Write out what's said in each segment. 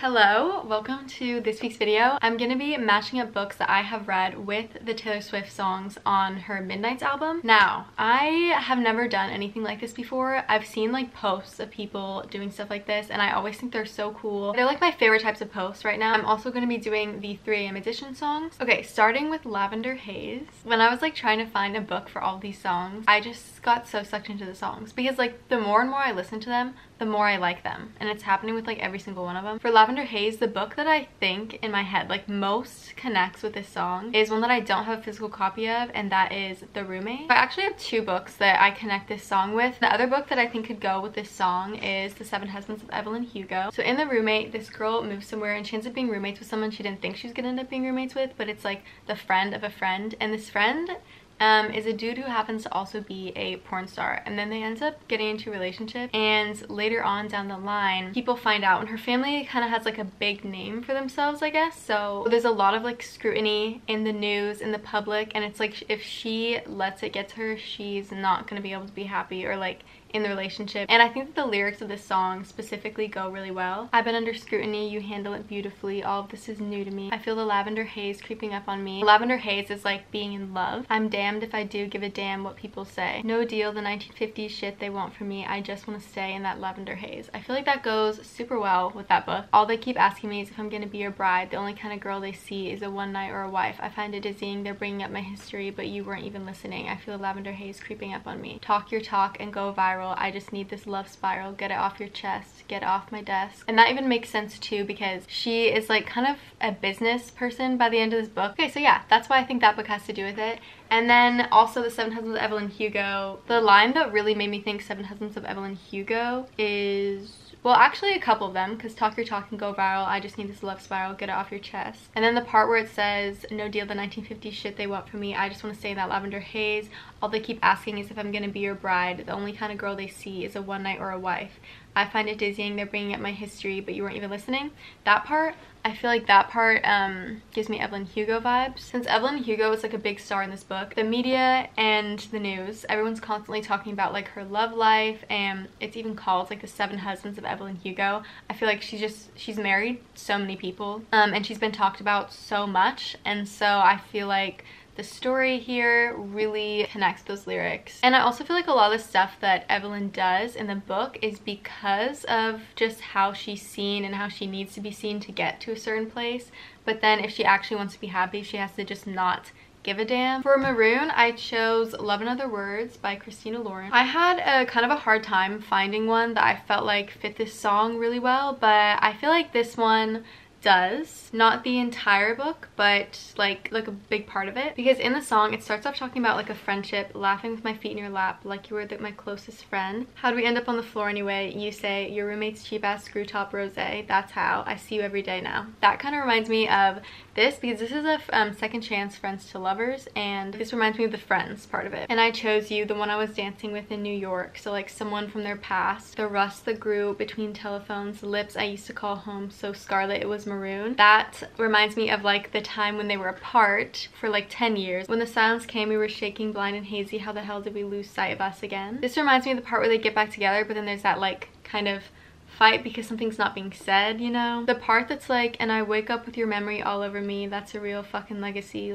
Hello, welcome to this week's video. I'm gonna be matching up books that I have read with the Taylor Swift songs on her Midnights album. Now, I have never done anything like this before. I've seen like posts of people doing stuff like this and I always think they're so cool. They're like my favorite types of posts right now. I'm also gonna be doing the 3 AM edition songs. Okay, starting with Lavender Haze. When I was like trying to find a book for all these songs, I just got so sucked into the songs because like the more and more I listen to them, the more I like them, and it's happening with like every single one of them. For Lavender Haze, the book that I think in my head like most connects with this song is one that I don't have a physical copy of, and that is The Roommate. I actually have 2 books that I connect this song with. The other book that I think could go with this song is The 7 Husbands of Evelyn Hugo. So in The Roommate, this girl moves somewhere and she ends up being roommates with someone she didn't think she was gonna end up being roommates with, but it's like the friend of a friend, and this friend is a dude who happens to also be a porn star, and then they end up getting into a relationship, and later on down the line people find out, and her family kind of has like a big name for themselves, I guess, so there's a lot of like scrutiny in the news, in the public, and it's like if she lets it get to her, she's not gonna be able to be happy or like in the relationship. And I think that the lyrics of this song specifically go really well. I've been under scrutiny, you handle it beautifully, all of this is new to me. I feel the lavender haze creeping up on me. Lavender haze is like being in love. I'm damned if I do give a damn what people say. No deal, the 1950s shit they want from me. I just want to stay in that lavender haze. I feel like that goes super well with that book. All they keep asking me is if I'm gonna be your bride. The only kind of girl they see is a one night or a wife. I find it dizzying, they're bringing up my history, but you weren't even listening. I feel lavender haze creeping up on me. Talk your talk and go viral. I just need this love spiral. Get it off your chest. Get it off my desk. And that even makes sense too, because she is like kind of a business person by the end of this book. Okay, so yeah, that's why I think that book has to do with it. And then also The 7 Husbands of Evelyn Hugo. The line that really made me think 7 Husbands of Evelyn Hugo is, well, actually a couple of them, because talk your talk and go viral. I just need this love spiral. Get it off your chest. And then the part where it says, no deal, the 1950s shit they want from me. I just want to stay in that lavender haze. All they keep asking is if I'm gonna be your bride. The only kind of girl they see is a one night or a wife. I find it dizzying, they're bringing up my history, but you weren't even listening. That part, I feel like that part gives me Evelyn Hugo vibes. Since Evelyn Hugo is like a big star in this book, the media and the news, everyone's constantly talking about like her love life, and it's even called like the 7 Husbands of Evelyn Hugo. I feel like she's married so many people, and she's been talked about so much, and so I feel like the story here really connects those lyrics. And I also feel like a lot of the stuff that Evelyn does in the book is because of just how she's seen and how she needs to be seen to get to a certain place. But then if she actually wants to be happy, she has to just not give a damn. For Maroon, I chose Love in Other Words by Christina Lauren. I had a kind of a hard time finding one that I felt like fit this song really well, but I feel like this one does. Not the entire book, but like a big part of it, because in the song it starts off talking about like a friendship, laughing with my feet in your lap like you were my closest friend. How'd we end up on the floor anyway? You say your roommate's cheap ass screw top rosé. That's how I see you every day now. That kind of reminds me of this, because this is a second chance friends to lovers, and this reminds me of the friends part of it. And I chose you, the one I was dancing with in New York, so like someone from their past. The rust that grew between telephones, the lips I used to call home, so scarlet it was maroon. That reminds me of like the time when they were apart for like 10 years. When the silence came, we were shaking, blind and hazy. How the hell did we lose sight of us again? This reminds me of the part where they get back together, but then there's that like kind of fight because something's not being said, you know? The part that's like, and I wake up with your memory all over me, that's a real fucking legacy.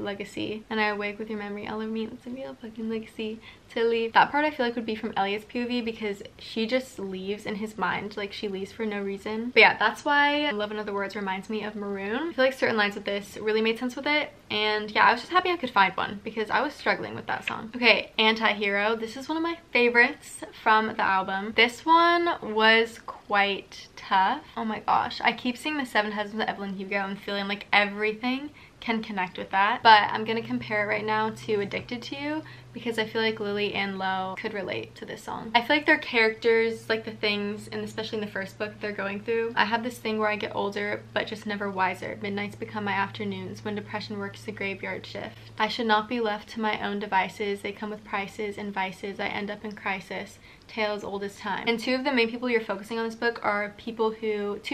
And I awake with your memory all over me, that's a real fucking legacy to leave. That part I feel like would be from Elliot's POV, because she just leaves in his mind, like she leaves for no reason. But yeah, that's why Love in Other Words reminds me of Maroon. I feel like certain lines of this really made sense with it, and yeah, I was just happy I could find one because I was struggling with that song. Okay, Anti-Hero. This is one of my favorites from the album. This one was quite tough. Oh my gosh, I keep seeing the 7 Husbands of Evelyn Hugo and feeling like everything can connect with that, but I'm gonna compare it right now to Addicted to You, because I feel like Lily and Lo could relate to this song. I feel like their characters, like the things, and especially in the first book, they're going through. I have this thing where I get older but just never wiser. Midnights become my afternoons when depression works the graveyard shift. I should not be left to my own devices. They come with prices and vices. I end up in crisis. Tale as old as time. And 2 of the main people you're focusing on this book are two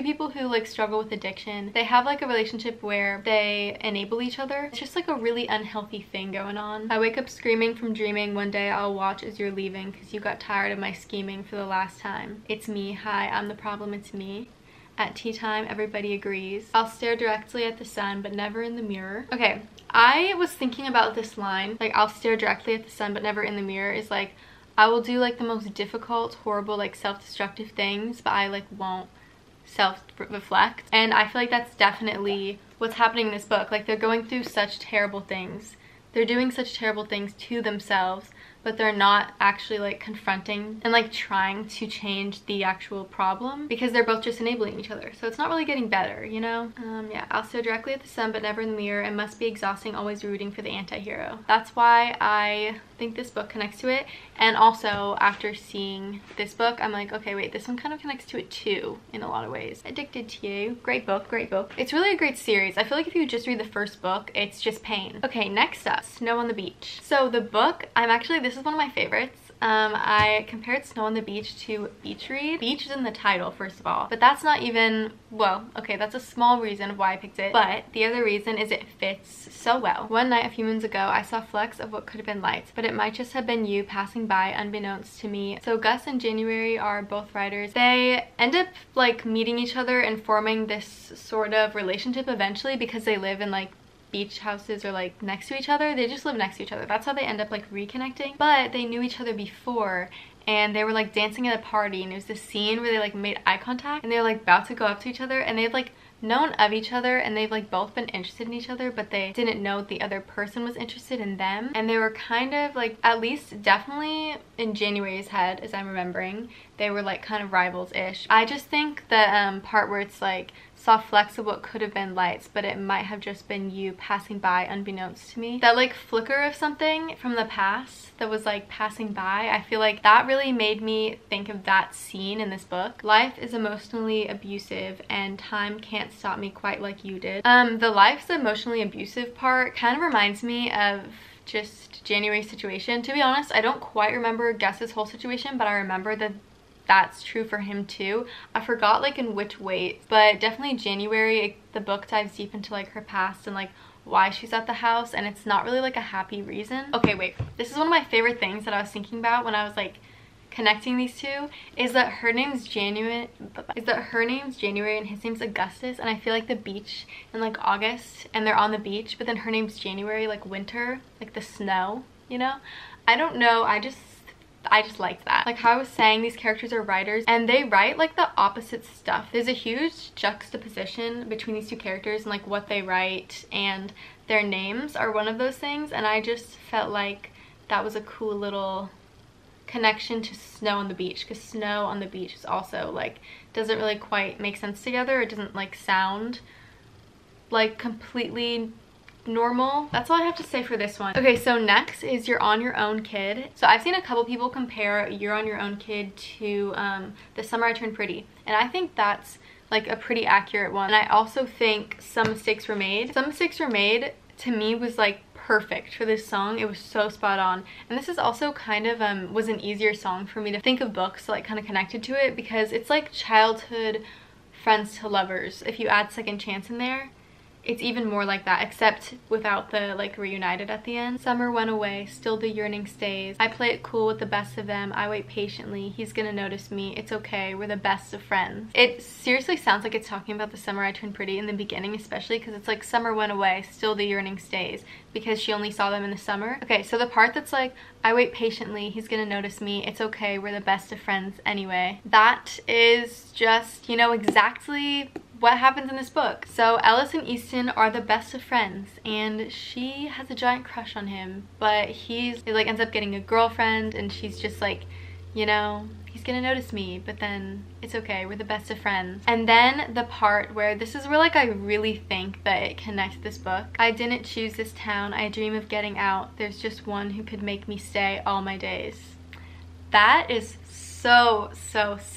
people who like struggle with addiction. They have like a relationship where they enable each other. It's just like a really unhealthy thing going on. I wake up screaming from dreaming. One day I'll watch as you're leaving because you got tired of my scheming for the last time. It's me. Hi, I'm the problem. It's me. At tea time, everybody agrees. I'll stare directly at the sun, but never in the mirror. Okay, I was thinking about this line, like, I'll stare directly at the sun, but never in the mirror, is like, I will do like the most difficult, horrible, like self-destructive things, but I like won't self-reflect. And I feel like that's definitely what's happening in this book. Like, they're going through such terrible things. They're doing such terrible things to themselves, but they're not actually like confronting and like trying to change the actual problem, because they're both just enabling each other. So it's not really getting better, you know? Yeah, I'll stare directly at the sun, but never in the mirror. It must be exhausting, always rooting for the anti-hero. That's why I think this book connects to it. And also, after seeing this book, I'm like, okay, wait, this one kind of connects to it too in a lot of ways. Addicted to You. Great book, great book. It's really a great series. I feel like if you just read the first book, it's just pain. Okay, next up, Snow on the Beach. So the book, this is one of my favorites. I compared Snow on the Beach to Beach Read. Beach is in the title, first of all, but that's not even, well, okay, that's a small reason of why I picked it, but the other reason is it fits so well. One night a few moons ago, I saw flecks of what could have been lights, but it might just have been you passing by unbeknownst to me. So Gus and January are both writers. They end up like meeting each other and forming this sort of relationship eventually, because they live in like beach houses or like next to each other. They just live next to each other. That's how they end up like reconnecting. But they knew each other before, and they were like dancing at a party, and it was this scene where they like made eye contact and they were like about to go up to each other, and they've like known of each other and they've like both been interested in each other, but they didn't know the other person was interested in them. And they were kind of like, at least definitely in January's head, as I'm remembering, they were like kind of rivals-ish. I just think the part where it's like, saw flecks of what could have been lights, but it might have just been you passing by unbeknownst to me. That like flicker of something from the past that was like passing by, I feel like that really made me think of that scene in this book. Life is emotionally abusive and time can't stop me quite like you did. The life's emotionally abusive part kind of reminds me of just January's situation. To be honest, I don't quite remember Gus's whole situation, but I remember that that's true for him too. I forgot like in which way, but definitely January, the book dives deep into like her past and like why she's at the house, and it's not really like a happy reason. Okay, wait, this is one of my favorite things that I was thinking about when I was like connecting these two, is that her name's January and his name's Augustus, and I feel like the beach in like August and they're on the beach, but then her name's January, like winter, like the snow, you know? I don't know, I just liked that. Like how I was saying, these characters are writers and they write like the opposite stuff. There's a huge juxtaposition between these two characters and like what they write, and their names are one of those things, and I just felt like that was a cool little connection to Snow on the Beach, because Snow on the Beach is also like, doesn't really quite make sense together. It doesn't like sound like completely normal. That's all I have to say for this one. Okay, so next is You're on Your Own Kid. So I've seen a couple people compare You're on Your Own Kid to The Summer I Turned Pretty, and I think that's like a pretty accurate one. And I also think Some Mistakes Were Made. Some Mistakes Were Made to me was like perfect for this song. It was so spot on. And this is also kind of was an easier song for me to think of books like kind of connected to it, because it's like childhood friends to lovers. If you add Second Chance in there, it's even more like that, except without the like reunited at the end. Summer went away, still the yearning stays. I play it cool with the best of them. I wait patiently. He's gonna notice me. It's okay. We're the best of friends. It seriously sounds like it's talking about the summer I turned pretty in the beginning, especially because it's like summer went away, still the yearning stays, because she only saw them in the summer. Okay, so the part that's like, I wait patiently. He's gonna notice me. It's okay. We're the best of friends anyway. That is just, you know, exactly what happens in this book. So Ellis and Easton are the best of friends, and she has a giant crush on him, but he like ends up getting a girlfriend, and she's just like, you know, he's gonna notice me, but then it's okay, we're the best of friends. And then the part where, this is where like I really think that it connects this book. I didn't choose this town, I dream of getting out. There's just one who could make me stay all my days. That is so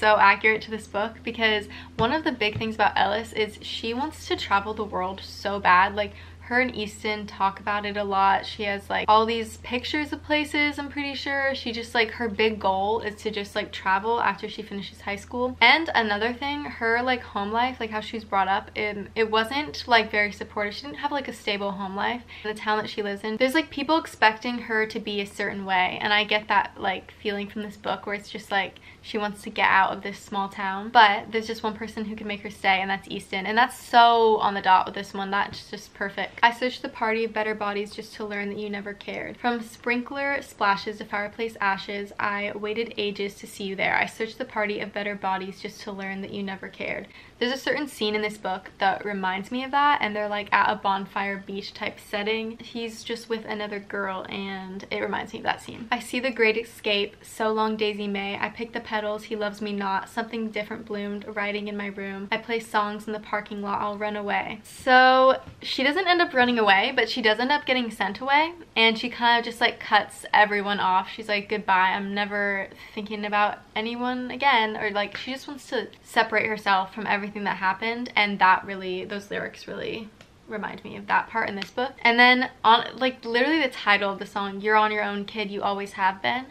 accurate to this book, because one of the big things about Ellis is she wants to travel the world so bad. Like Her and Easton talk about it a lot. She has like all these pictures of places, I'm pretty sure. She just like, her big goal is to just like travel after she finishes high school. And another thing, her like home life, like how she was brought up, it wasn't like very supportive. She didn't have like a stable home life. The town that she lives in, there's like people expecting her to be a certain way, and I get that like feeling from this book where it's just like she wants to get out of this small town, but there's just one person who can make her stay, and that's Easton. And that's so on the dot with this one. That's just perfect. I searched the party of better bodies just to learn that you never cared. From sprinkler splashes to fireplace ashes, I waited ages to see you there. I searched the party of better bodies just to learn that you never cared. There's a certain scene in this book that reminds me of that, and they're like at a bonfire beach type setting. He's just with another girl, and it reminds me of that scene. I see the great escape, so long Daisy May. I pick the petals, he loves me not. Something different bloomed, writing in my room. I play songs in the parking lot, I'll run away. So she doesn't end up running away, but she does end up getting sent away, and she kind of just like cuts everyone off. She's like, goodbye, I'm never thinking about anyone again, or like she just wants to separate herself from everything that happened. And that really, those lyrics really remind me of that part in this book. And then on like literally the title of the song, You're on Your Own Kid, You Always Have Been,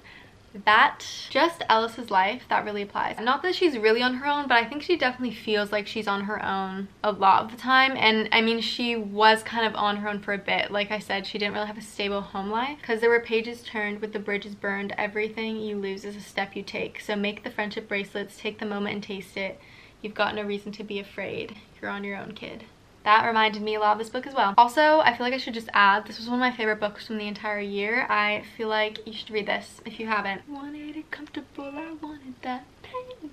that just Ellis's life, that really applies. Not that she's really on her own, but I think she definitely feels like she's on her own a lot of the time. And I mean, she was kind of on her own for a bit. Like I said, she didn't really have a stable home life, because there were pages turned with the bridges burned. Everything you lose is a step you take. So make the friendship bracelets, take the moment and taste it. You've got no reason to be afraid. You're on your own, kid. That reminded me a lot of this book as well. Also, I feel like I should just add, this was one of my favorite books from the entire year. I feel like you should read this if you haven't. Wanted it comfortable, I wanted that pain.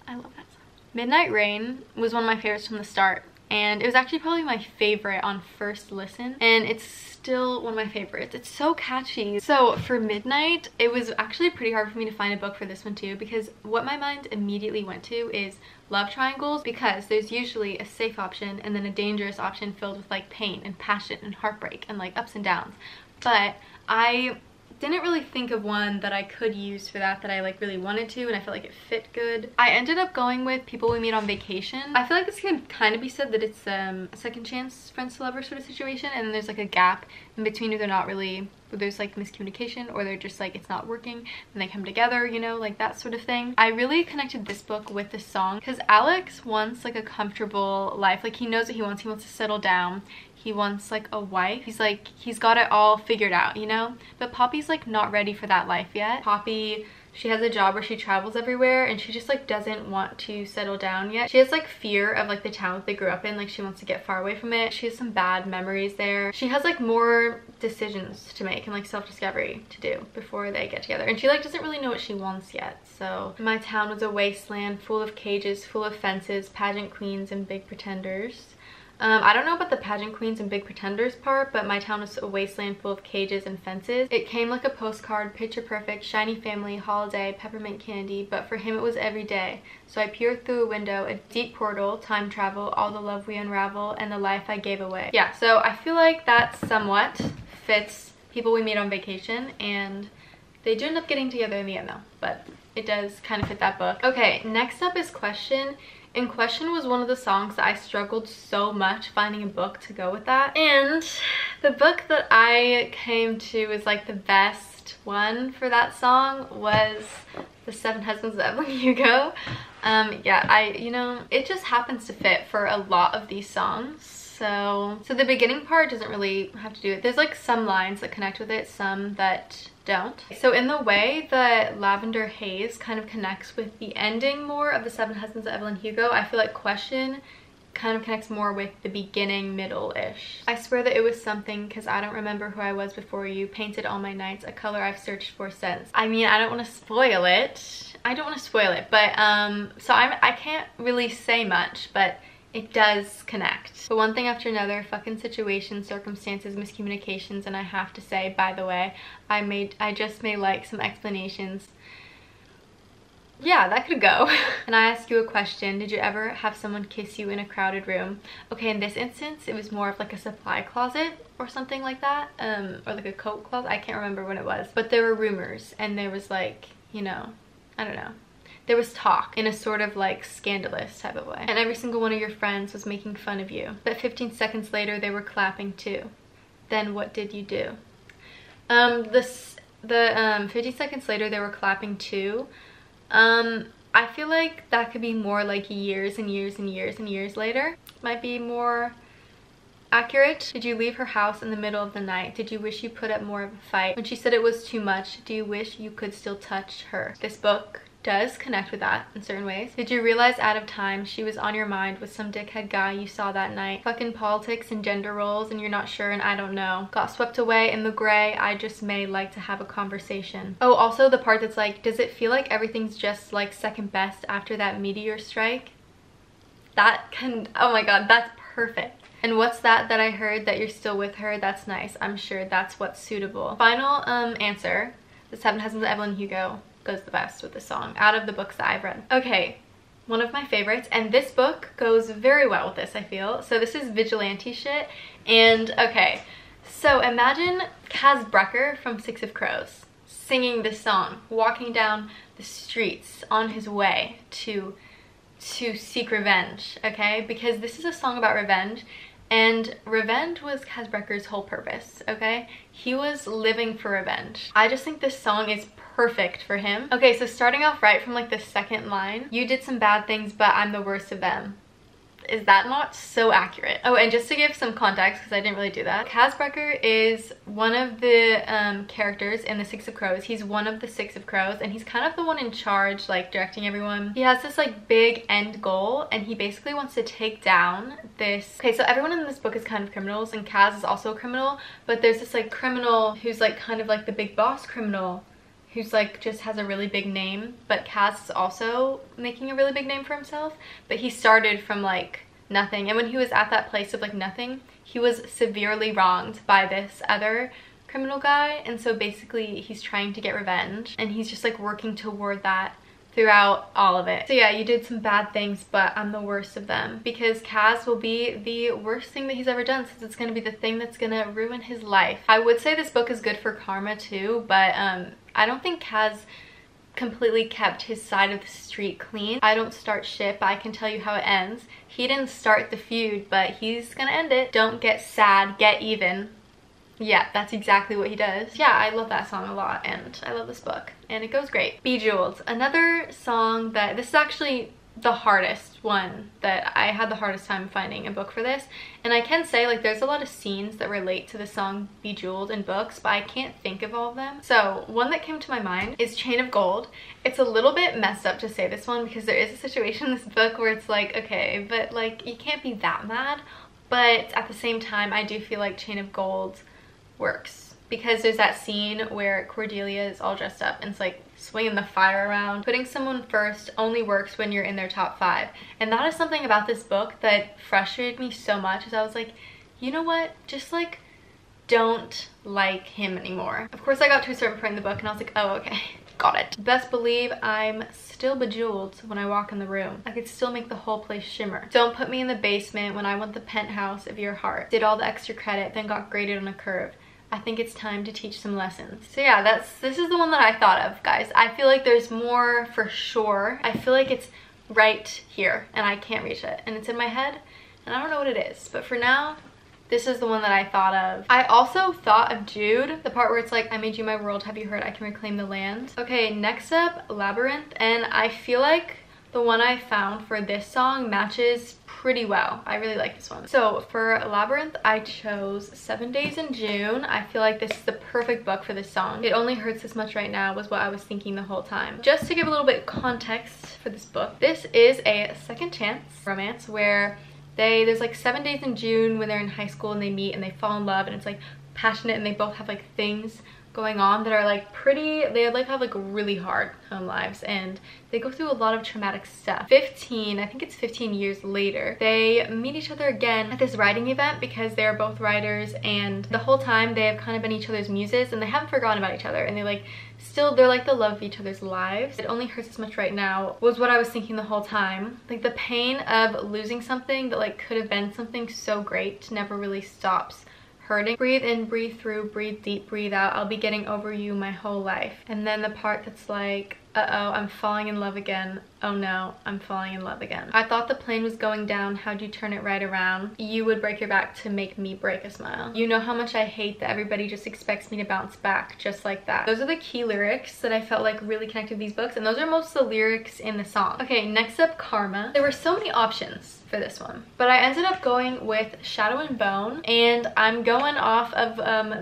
I love that song. Midnight Rain was one of my favorites from the start, and it was actually probably my favorite on first listen, and it's still one of my favorites. It's so catchy. So for Midnight, it was actually pretty hard for me to find a book for this one too, because what my mind immediately went to is love triangles, because there's usually a safe option and then a dangerous option filled with like pain and passion and heartbreak and like ups and downs. But I didn't really think of one that I could use for that I like really wanted to, and I felt like it fit good. I ended up going with People We Meet on Vacation. I feel like this can kind of be said that it's a second chance friends to lovers sort of situation, and then there's like a gap in between where they're not really, where there's like miscommunication, or they're just like it's not working and they come together, you know, like that sort of thing. I really connected this book with this song because Alex wants like a comfortable life. Like he knows what he wants. He wants to settle down. He wants like a wife. He's like, he's got it all figured out, you know? But Poppy's like not ready for that life yet. Poppy, she has a job where she travels everywhere, and she just like doesn't want to settle down yet. She has like fear of like the town that they grew up in. Like she wants to get far away from it. She has some bad memories there. She has like more decisions to make and like self-discovery to do before they get together. And she like doesn't really know what she wants yet. So my town was a wasteland full of cages, full of fences, pageant queens and big pretenders. I don't know about the pageant queens and big pretenders part, but my town was a wasteland full of cages and fences. It came like a postcard, picture perfect, shiny family, holiday, peppermint candy, but for him it was every day. So I peered through a window, a deep portal, time travel, all the love we unravel, and the life I gave away. Yeah, so I feel like that somewhat fits People We Meet on Vacation, and they do end up getting together in the end though, but it does kind of fit that book. Okay, next up is Question. And Question was one of the songs that I struggled so much finding a book to go with that. And the book that I came to was like the best one for that song was The Seven Husbands of Evelyn Hugo. Yeah, you know, it just happens to fit for a lot of these songs. So the beginning part doesn't really have to do it. There's like some lines that connect with it, some that don't. So in the way that Lavender Haze kind of connects with the ending more of The Seven Husbands of Evelyn Hugo, I feel like Question kind of connects more with the beginning, middle-ish. I swear that it was something, because I don't remember who I was before you, painted all my nights, a color I've searched for since. I mean, I don't want to spoil it. But so I can't really say much, but it does connect. But one thing after another, fucking situations, circumstances, miscommunications, and I have to say, by the way, I just made like some explanations. Yeah, that could go. And I ask you a question. Did you ever have someone kiss you in a crowded room? Okay, in this instance, it was more of like a supply closet or something like that. Or like a coat closet. I can't remember when it was. But there were rumors, and there was like, you know, I don't know. There was talk in a sort of like scandalous type of way. And every single one of your friends was making fun of you. But 15 seconds later, they were clapping too. Then what did you do? 50 seconds later, they were clapping too. I feel like that could be more like years and years and years and years later. Might be more accurate. Did you leave her house in the middle of the night? Did you wish you put up more of a fight? When she said it was too much, do you wish you could still touch her? This book does connect with that in certain ways. Did you realize out of time she was on your mind with some dickhead guy you saw that night? Fucking politics and gender roles and you're not sure and I don't know. Got swept away in the gray, I just may like to have a conversation. Oh, also the part that's like, does it feel like everything's just like second best after that meteor strike? That can, oh my god, that's perfect. And what's that I heard that you're still with her? That's nice. I'm sure that's what's suitable. Final answer. The Seven Husbands of Evelyn Hugo goes the best with this song out of the books that I've read. Okay, one of my favorites, and this book goes very well with this, I feel. So this is vigilante shit, and okay, so imagine Kaz Brecker from Six of Crows singing this song, walking down the streets on his way to seek revenge, okay? Because this is a song about revenge, and revenge was Kaz Brecker's whole purpose, okay? He was living for revenge. I just think this song is perfect for him. Okay, so starting off right from like the second line, you did some bad things, but I'm the worst of them. Is that not so accurate? Oh, and just to give some context, because I didn't really do that, Kaz Brecker is one of the characters in the Six of Crows. He's one of the Six of Crows, and he's kind of the one in charge, like directing everyone. He has this like big end goal, and he basically wants to take down this. Okay, so everyone in this book is kind of criminals, and Kaz is also a criminal, but there's this like criminal who's like kind of like the big boss criminal, who's like just has a really big name, but Kaz is also making a really big name for himself, but he started from like nothing, and when he was at that place of like nothing, he was severely wronged by this other criminal guy, and so basically he's trying to get revenge, and he's just like working toward that throughout all of it. So yeah, you did some bad things, but I'm the worst of them, because Kaz will be the worst thing that he's ever done, since it's going to be the thing that's going to ruin his life. I would say this book is good for karma too, but I don't think Kaz completely kept his side of the street clean. I don't start shit, but I can tell you how it ends. He didn't start the feud, but he's gonna end it. Don't get sad, get even. Yeah, that's exactly what he does. Yeah, I love that song a lot, and I love this book, and it goes great. Bejeweled, another song that, this is actually the hardest one that I had the hardest time finding a book for this, and I can say like there's a lot of scenes that relate to the song Bejeweled in books, but I can't think of all of them. So one that came to my mind is Chain of Gold. It's a little bit messed up to say this one because there is a situation in this book where it's like, okay, but like you can't be that mad, but at the same time I do feel like Chain of Gold works, because there's that scene where Cordelia is all dressed up and it's like swinging the fire around. Putting someone first only works when you're in their top 5, and that is something about this book that frustrated me so much, as I was like, you know what, just like don't like him anymore. Of course I got to a certain point in the book and I was like, oh okay, got it. Best believe I'm still bejeweled when I walk in the room. I could still make the whole place shimmer. Don't put me in the basement when I want the penthouse of your heart. Did all the extra credit, then got graded on a curve. I think it's time to teach some lessons. So yeah, this is the one that I thought of, guys. I feel like there's more for sure. I feel like it's right here and I can't reach it, and it's in my head and I don't know what it is, but for now this is the one that I thought of. I also thought of Jude, the part where it's like, I made you my world, have you heard I can reclaim the land. Okay, next up, Labyrinth, and I feel like the one I found for this song matches pretty well. I really like this one. So for Labyrinth, I chose 7 Days in June. I feel like this is the perfect book for this song. It only hurts this much right now was what I was thinking the whole time. Just to give a little bit of context for this book, this is a second chance romance where there's like 7 days in June when they're in high school and they meet and they fall in love, and it's like passionate, and they both have like things going on that are like pretty, they like have like really hard home lives, and they go through a lot of traumatic stuff. I think it's 15 years later, they meet each other again at this writing event because they're both writers, and the whole time they have kind of been each other's muses and they haven't forgotten about each other, and they're like the love of each other's lives. It only hurts as much right now was what I was thinking the whole time. Like the pain of losing something that like could have been something so great never really stops hurting. Breathe in, breathe through, breathe deep, breathe out. I'll be getting over you my whole life. And then the part that's like, Uh-oh, I'm falling in love again. Oh no, I'm falling in love again. I thought the plane was going down. How'd you turn it right around? You would break your back to make me break a smile. You know how much I hate that everybody just expects me to bounce back just like that. Those are the key lyrics that I felt like really connected with these books, and those are most of the lyrics in the song. Okay, next up, Karma. There were so many options for this one, but I ended up going with Shadow and Bone, and I'm going off of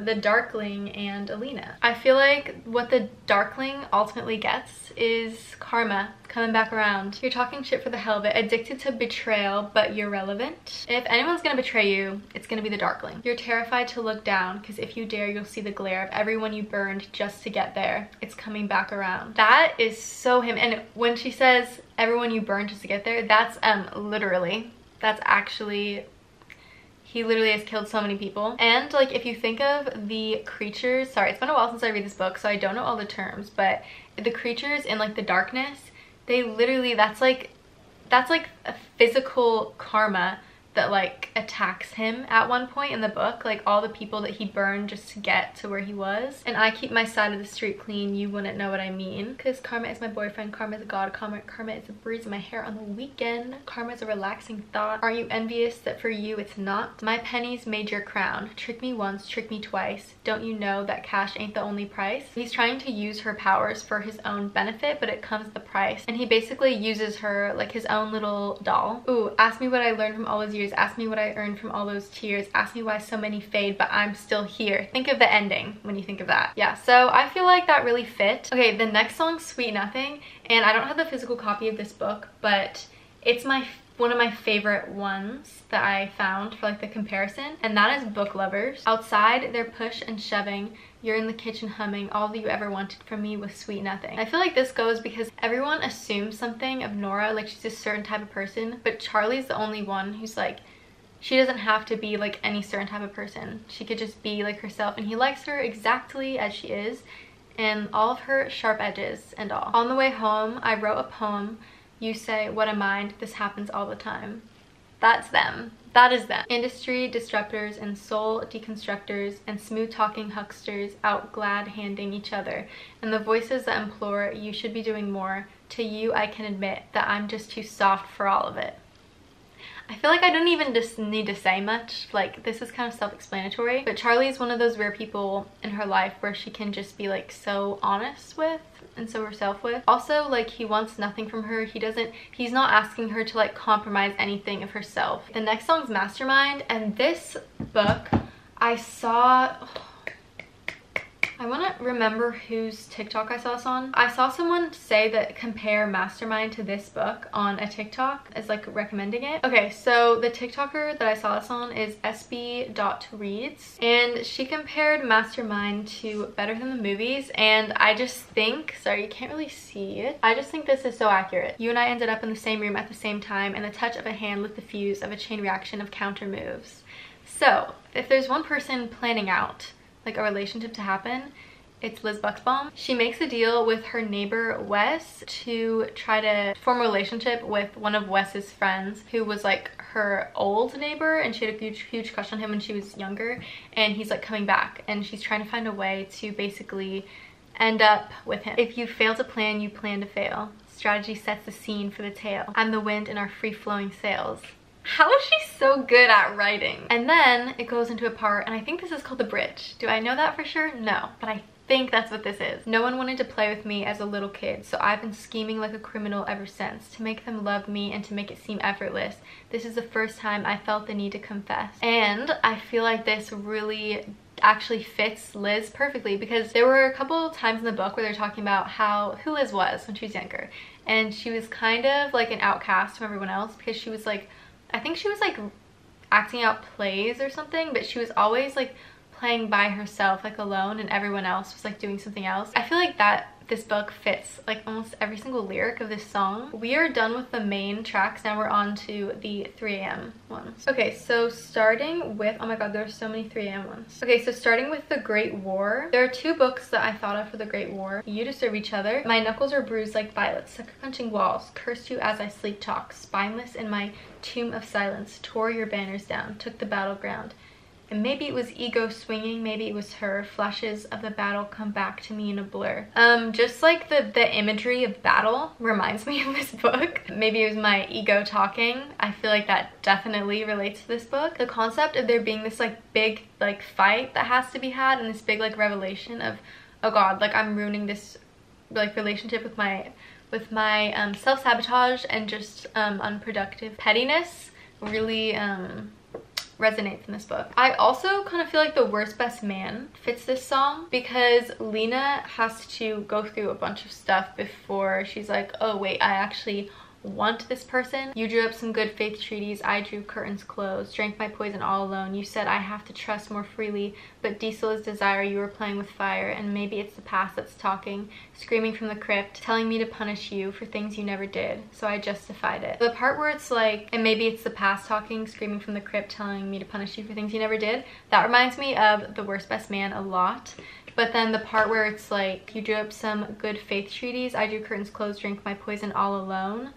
the Darkling and Alina. I feel like what the Darkling ultimately gets is karma coming back around. You're talking shit for the hell of it, addicted to betrayal, but you're relevant. If anyone's gonna betray you, it's gonna be the Darkling. You're terrified to look down, because if you dare, you'll see the glare of everyone you burned just to get there. It's coming back around. That is so him. And when she says everyone you burned just to get there, that's literally, that's actually, he literally has killed so many people. And like, if you think of the creatures, sorry, it's been a while since I read this book, so I don't know all the terms, but the creatures in like the darkness, they literally, that's like a physical karma that like attacks him at one point in the book, like all the people that he burned just to get to where he was. And I keep my side of the street clean, you wouldn't know what I mean, because karma is my boyfriend, karma is a god, karma is a breeze in my hair on the weekend, karma is a relaxing thought. Aren't you envious that for you it's not? My pennies made your crown, trick me once, trick me twice, don't you know that cash ain't the only price? He's trying to use her powers for his own benefit, but it comes at the price, and he basically uses her like his own little doll. Ooh, ask me what I learned from all those years, ask me what I earned from all those tears, ask me why so many fade but I'm still here. Think of the ending when you think of that. Yeah, so I feel like that really fit. Okay, the next song, Sweet Nothing, and I don't have the physical copy of this book, but it's one of my favorite ones that I found for like the comparison, and that is Book Lovers. Outside they're push and shoving, you're in the kitchen humming, all that you ever wanted from me was sweet nothing. I feel like this goes because everyone assumes something of Nora, like she's a certain type of person, but Charlie's the only one who's like, she doesn't have to be like any certain type of person. She could just be like herself, and he likes her exactly as she is and all of her sharp edges and all. On the way home, I wrote a poem. You say, what a mind, this happens all the time. That's them. That is them. Industry disruptors and soul deconstructors and smooth talking hucksters out glad handing each other. And the voices that implore you should be doing more. To you I can admit that I'm just too soft for all of it. I feel like I don't even just need to say much, like this is kind of self-explanatory, but Charlie is one of those rare people in her life where she can just be like so honest with and so herself with. Also, like, he wants nothing from her. He's not asking her to like compromise anything of herself. The next song's Mastermind, and this book I saw, I want to remember whose TikTok I saw this on. I saw someone say that compare Mastermind to this book on a TikTok as like recommending it. Okay, so the TikToker that I saw this on is sb.reads, and she compared Mastermind to Better Than the Movies, and I just think, sorry you can't really see it, I just think this is so accurate. You and I ended up in the same room at the same time, and the touch of a hand lit the fuse of a chain reaction of counter moves. So if there's one person planning out like a relationship to happen, it's Liz Buxbaum. She makes a deal with her neighbor Wes to try to form a relationship with one of Wes's friends who was like her old neighbor, and she had a huge crush on him when she was younger, and he's like coming back, and she's trying to find a way to basically end up with him. If you fail to plan, you plan to fail. Strategy sets the scene for the tale. I'm the wind in our free-flowing sails. How is she so good at writing? And then it goes into a part, and I think this is called the bridge. Do I know that for sure? No, but I think that's what this is. No one wanted to play with me as a little kid, so I've been scheming like a criminal ever since to make them love me and to make it seem effortless. This is the first time I felt the need to confess. And I feel like this really actually fits Liz perfectly, because there were a couple times in the book where they're talking about who Liz was when she was younger, and she was kind of like an outcast from everyone else because she was like, I think she was like acting out plays or something, but she was always like playing by herself, like alone, and everyone else was like doing something else. I feel like that this book fits like almost every single lyric of this song. We are done with the main tracks. Now we're on to the 3 a.m. ones. Okay, so starting with, oh my god, there's so many 3 a.m. ones. Okay, so starting with The Great War. There are two books that I thought of for The Great War. You Deserve Each Other. My knuckles are bruised like violets, sucker punching walls, cursed you as I sleep talk, spineless in my tomb of silence, tore your banners down, took the battleground. And maybe it was ego swinging, maybe it was her. Flashes of the battle come back to me in a blur. Just like the imagery of battle reminds me of this book. Maybe it was my ego talking. I feel like that definitely relates to this book. The concept of there being this like big like fight that has to be had, and this big like revelation of, oh god, like I'm ruining this like relationship with my self-sabotage and just unproductive pettiness really resonates in this book. I also kind of feel like the worst best man fits this song because Lena has to go through a bunch of stuff before she's like, oh wait, I actually want this person. You drew up some good faith treaties, I drew curtains closed, drank my poison all alone. You said I have to trust more freely, but diesel is desire, you were playing with fire, and maybe it's the past that's talking, screaming from the crypt, telling me to punish you for things you never did, so I justified it. The part where it's like, and maybe it's the past talking, screaming from the crypt, telling me to punish you for things you never did, that reminds me of The Worst Best Man a lot. But then the part where it's like, you drew up some good faith treaties, I drew curtains closed, drank my poison all alone,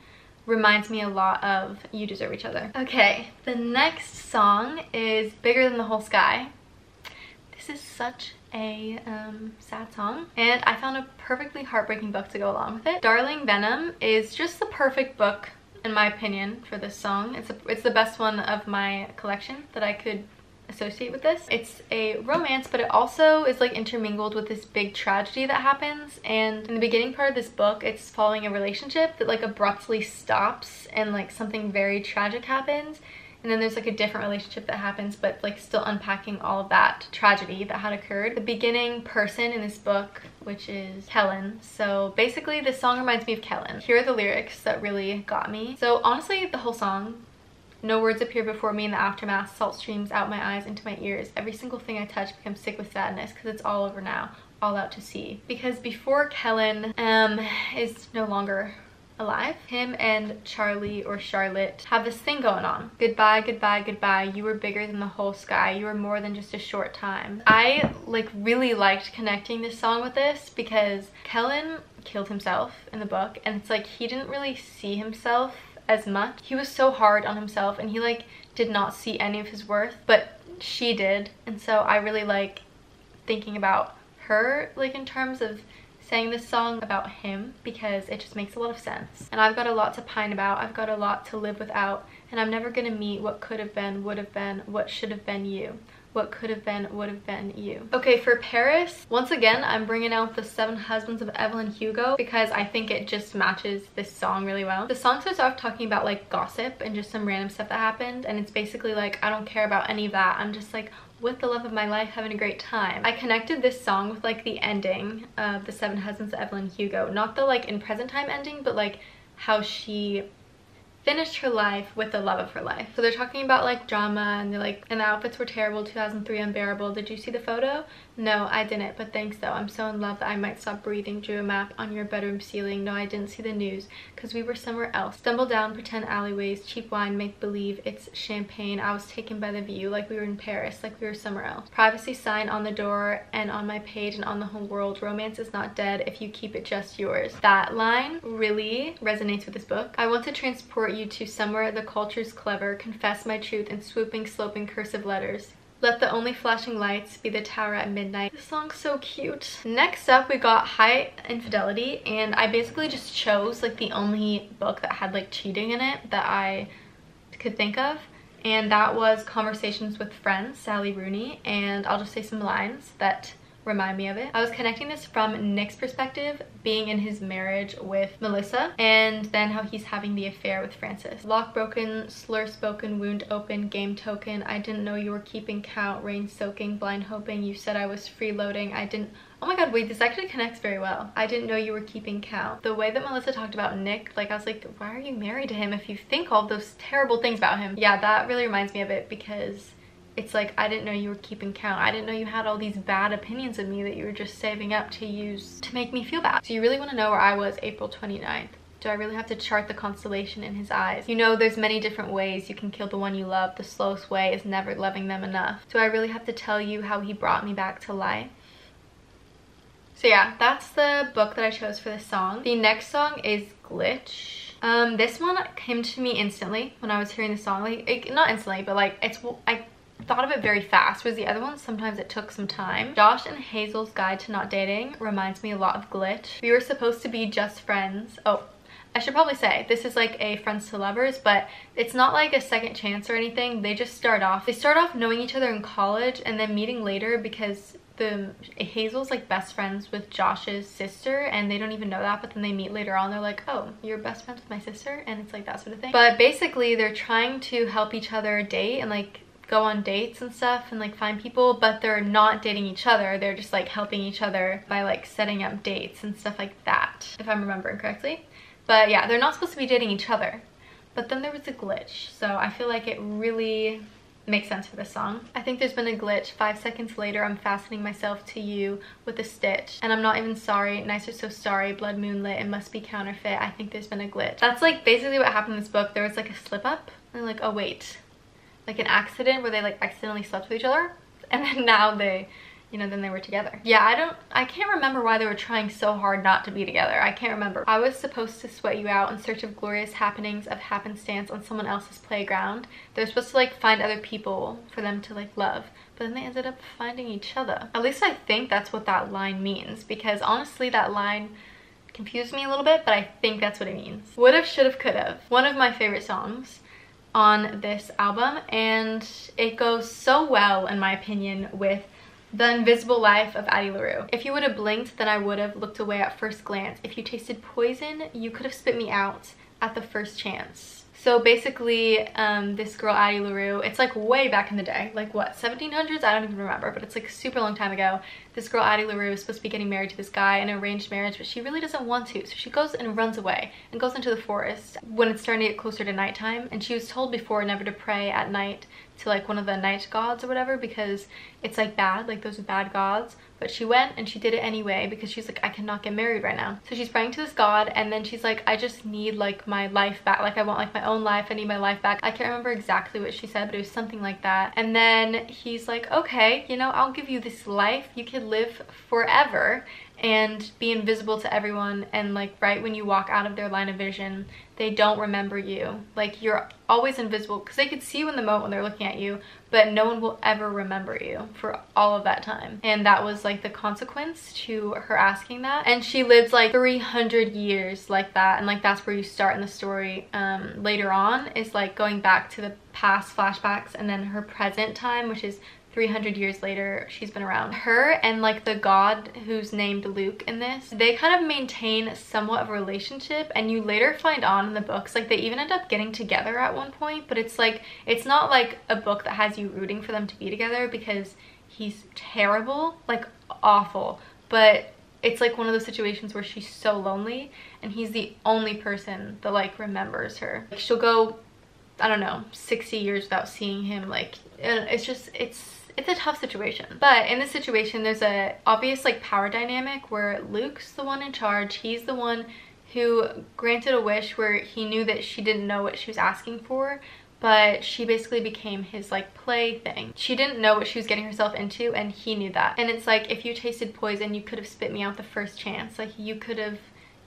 reminds me a lot of You Deserve Each Other. Okay, the next song is Bigger Than the Whole Sky. This is such a sad song, and I found a perfectly heartbreaking book to go along with it. Darling Venom is just the perfect book, in my opinion, for this song. It's the best one of my collection that I could associate with this. It's a romance, but it also is like intermingled with this big tragedy that happens, and in the beginning part of this book it's following a relationship that like abruptly stops and like something very tragic happens, and then there's like a different relationship that happens, but like still unpacking all of that tragedy that had occurred. The beginning person in this book, which is Kellen, so basically this song reminds me of Kellen. Here are the lyrics that really got me. So honestly, the whole song: no words appear before me in the aftermath, salt streams out my eyes into my ears. Every single thing I touch becomes sick with sadness because it's all over now, all out to sea. Because before Kellen is no longer alive, him and Charlie or Charlotte have this thing going on. Goodbye, goodbye, goodbye. You were bigger than the whole sky. You were more than just a short time. I like really liked connecting this song with this because Kellen killed himself in the book, and it's like he didn't really see himself as much. He was so hard on himself, and he like did not see any of his worth, but she did. And so I really like thinking about her like in terms of saying this song about him, because it just makes a lot of sense. And I've got a lot to pine about, I've got a lot to live without, and I'm never gonna meet what could have been, would have been, what should have been you. What could have been, would have been you. Okay, for Paris, once again, I'm bringing out the 7 Husbands of Evelyn Hugo because I think it just matches this song really well. The song starts off talking about like gossip and just some random stuff that happened, and it's basically like, I don't care about any of that. I'm just like with the love of my life, having a great time. I connected this song with like the ending of the 7 Husbands of Evelyn Hugo. Not the like in present time ending, but like how she finished her life with the love of her life. So they're talking about like drama, and they're like, and the outfits were terrible, 2003 unbearable. Did you see the photo? No, I didn't, but thanks though. I'm so in love that I might stop breathing. Drew a map on your bedroom ceiling. No, I didn't see the news because we were somewhere else. Stumble down pretend alleyways, cheap wine, make believe it's champagne. I was taken by the view like we were in Paris, like we were somewhere else. Privacy sign on the door and on my page and on the whole world. Romance is not dead if you keep it just yours. That line really resonates with this book. I want to transport you to somewhere the culture's clever, confess my truth in swooping, sloping, cursive letters. Let the only flashing lights be the tower at midnight. This song's so cute. Next up, we got High Infidelity, and I basically just chose like the only book that had like cheating in it that I could think of, and that was Conversations with Friends, Sally Rooney, and I'll just say some lines that remind me of it. I was connecting this from Nick's perspective, being in his marriage with Melissa, and then how he's having the affair with Francis. Lock broken, slur spoken, wound open, game token. I didn't know you were keeping count, rain soaking, blind hoping. You said I was freeloading. I didn't. Oh my god, wait, this actually connects very well. I didn't know you were keeping count. The way that Melissa talked about Nick, like I was like, why are you married to him if you think all those terrible things about him? Yeah, that really reminds me of it, because it's like, I didn't know you were keeping count. I didn't know you had all these bad opinions of me that you were just saving up to use to make me feel bad. So you really want to know where I was April 29th. Do I really have to chart the constellation in his eyes? You know, there's many different ways you can kill the one you love. The slowest way is never loving them enough. Do I really have to tell you how he brought me back to life? So yeah, that's the book that I chose for this song. The next song is Glitch. This one came to me instantly when I was hearing the song. Like, not instantly, but like I thought of it very fast, whereas the other ones, sometimes it took some time. Josh and Hazel's Guide to Not Dating reminds me a lot of Glitch. We were supposed to be just friends. Oh, I should probably say, this is like a friends to lovers, but it's not like a second chance or anything. They just start off knowing each other in college and then meeting later because Hazel's like best friends with Josh's sister, and they don't even know that, but then they meet later on. They're like, oh, you're best friends with my sister, and it's like that sort of thing. But basically they're trying to help each other date and like go on dates and stuff and like find people, but they're not dating each other. They're just like helping each other by like setting up dates and stuff like that, if I'm remembering correctly. But yeah, they're not supposed to be dating each other. But then there was a glitch, so I feel like it really makes sense for this song. I think there's been a glitch. 5 seconds later, I'm fastening myself to you with a stitch, and I'm not even sorry. Nights are so starry, blood moonlit, it must be counterfeit. I think there's been a glitch. That's like basically what happened in this book. There was like a slip up, and they're like, oh wait, like an accident where they like accidentally slept with each other, and then now they, you know, then they were together. Yeah, I can't remember why they were trying so hard not to be together. I can't remember. I was supposed to sweat you out in search of glorious happenings of happenstance on someone else's playground. They were supposed to like find other people for them to like love, but then they ended up finding each other. At least I think that's what that line means, because honestly that line confused me a little bit, but I think that's what it means. Would've, should've, could've. One of my favorite songs on this album, and it goes so well in my opinion with The Invisible Life of Addie LaRue. If you would have blinked, then I would have looked away at first glance. If you tasted poison, you could have spit me out at the first chance. So basically, this girl Addie LaRue, it's like way back in the day, like what, 1700s? I don't even remember, but it's like a super long time ago. This girl Addie LaRue is supposed to be getting married to this guy in an arranged marriage, but she really doesn't want to. So she goes and runs away and goes into the forest when it's starting to get closer to nighttime. And she was told before never to pray at night to like one of the night gods or whatever, because it's like bad, like those are bad gods. But she went and she did it anyway because she's like, I cannot get married right now. So she's praying to this god, and then she's like, I just need like my life back. Like I want like my own life. I need my life back. I can't remember exactly what she said, but it was something like that. And then he's like, okay, you know, I'll give you this life. You can live forever and be invisible to everyone, and like right when you walk out of their line of vision, they don't remember you. Like you're always invisible, because they could see you in the moment when they're looking at you, but no one will ever remember you for all of that time. And that was like the consequence to her asking that. And she lived like 300 years like that, and like that's where you start in the story. Later on is like going back to the past flashbacks, and then her present time, which is 300 years later, she's been around. Her and like the god who's named Luke in this, they kind of maintain somewhat of a relationship, and you later find on in the books, like they even end up getting together at one point, but it's like, it's not like a book that has you rooting for them to be together, because he's terrible, like awful, but it's like one of those situations where she's so lonely and he's the only person that like remembers her. Like she'll go, I don't know, 60 years without seeing him. Like it's just, it's a tough situation. But in this situation, there's a obvious like power dynamic where Luke's the one in charge. He's the one who granted a wish where he knew that she didn't know what she was asking for, but she basically became his like plaything. She didn't know what she was getting herself into, and he knew that. And it's like, if you tasted poison, you could have spit me out the first chance. Like you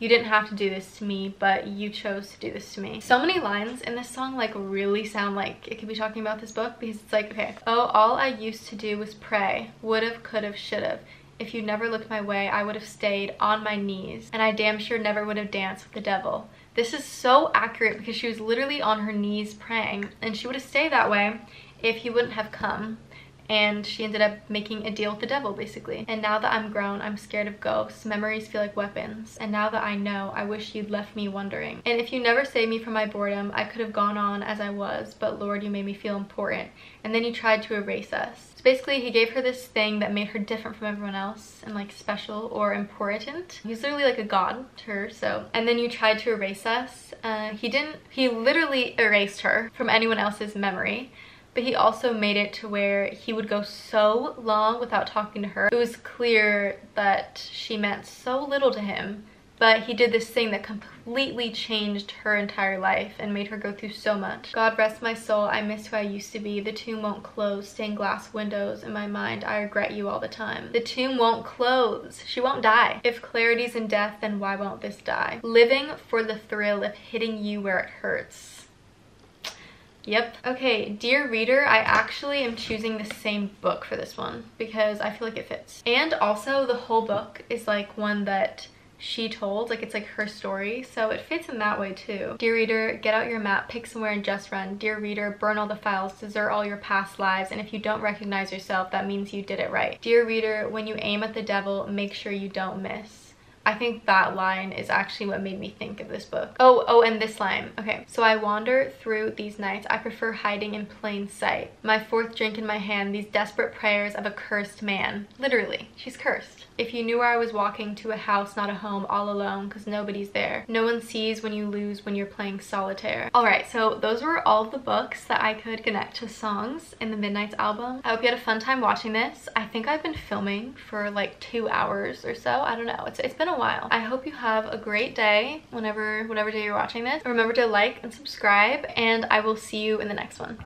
didn't have to do this to me, but you chose to do this to me. So many lines in this song like really sound like it could be talking about this book, because it's like, okay, oh, all I used to do was pray. Would've, could've, should've. If you never looked my way, I would have stayed on my knees, and I damn sure never would have danced with the devil. This is so accurate, because she was literally on her knees praying, and she would have stayed that way if he wouldn't have come. And she ended up making a deal with the devil, basically. And now that I'm grown, I'm scared of ghosts. Memories feel like weapons. And now that I know, I wish you'd left me wondering. And if you never saved me from my boredom, I could have gone on as I was, but Lord, you made me feel important. And then you tried to erase us. So basically, he gave her this thing that made her different from everyone else and like special or important. He's literally like a god to her, so. And then you tried to erase us. He literally erased her from anyone else's memory. But he also made it to where he would go so long without talking to her. It was clear that she meant so little to him, but he did this thing that completely changed her entire life and made her go through so much. God rest my soul, I miss who I used to be. The tomb won't close, stained glass windows. In my mind, I regret you all the time. The tomb won't close. She won't die. If clarity's in death, then why won't this die? Living for the thrill of hitting you where it hurts. Yep. Okay, dear reader, I actually am choosing the same book for this one because I feel like it fits. And also the whole book is like one that she told, like it's like her story, so it fits in that way too. Dear reader, get out your map, pick somewhere and just run. Dear reader, burn all the files, desert all your past lives, and if you don't recognize yourself, that means you did it right. Dear reader, when you aim at the devil, make sure you don't miss. I think that line is actually what made me think of this book. Oh, and this line. Okay, so I wander through these nights. I prefer hiding in plain sight. My fourth drink in my hand, these desperate prayers of a cursed man. Literally, she's cursed. If you knew where I was walking, to a house, not a home, all alone, because nobody's there. No one sees when you lose when you're playing solitaire. Alright, so those were all of the books that I could connect to songs in the Midnights album. I hope you had a fun time watching this. I think I've been filming for like 2 hours or so. I don't know. It's been a while. I hope you have a great day whatever day you're watching this. Remember to like and subscribe, and I will see you in the next one.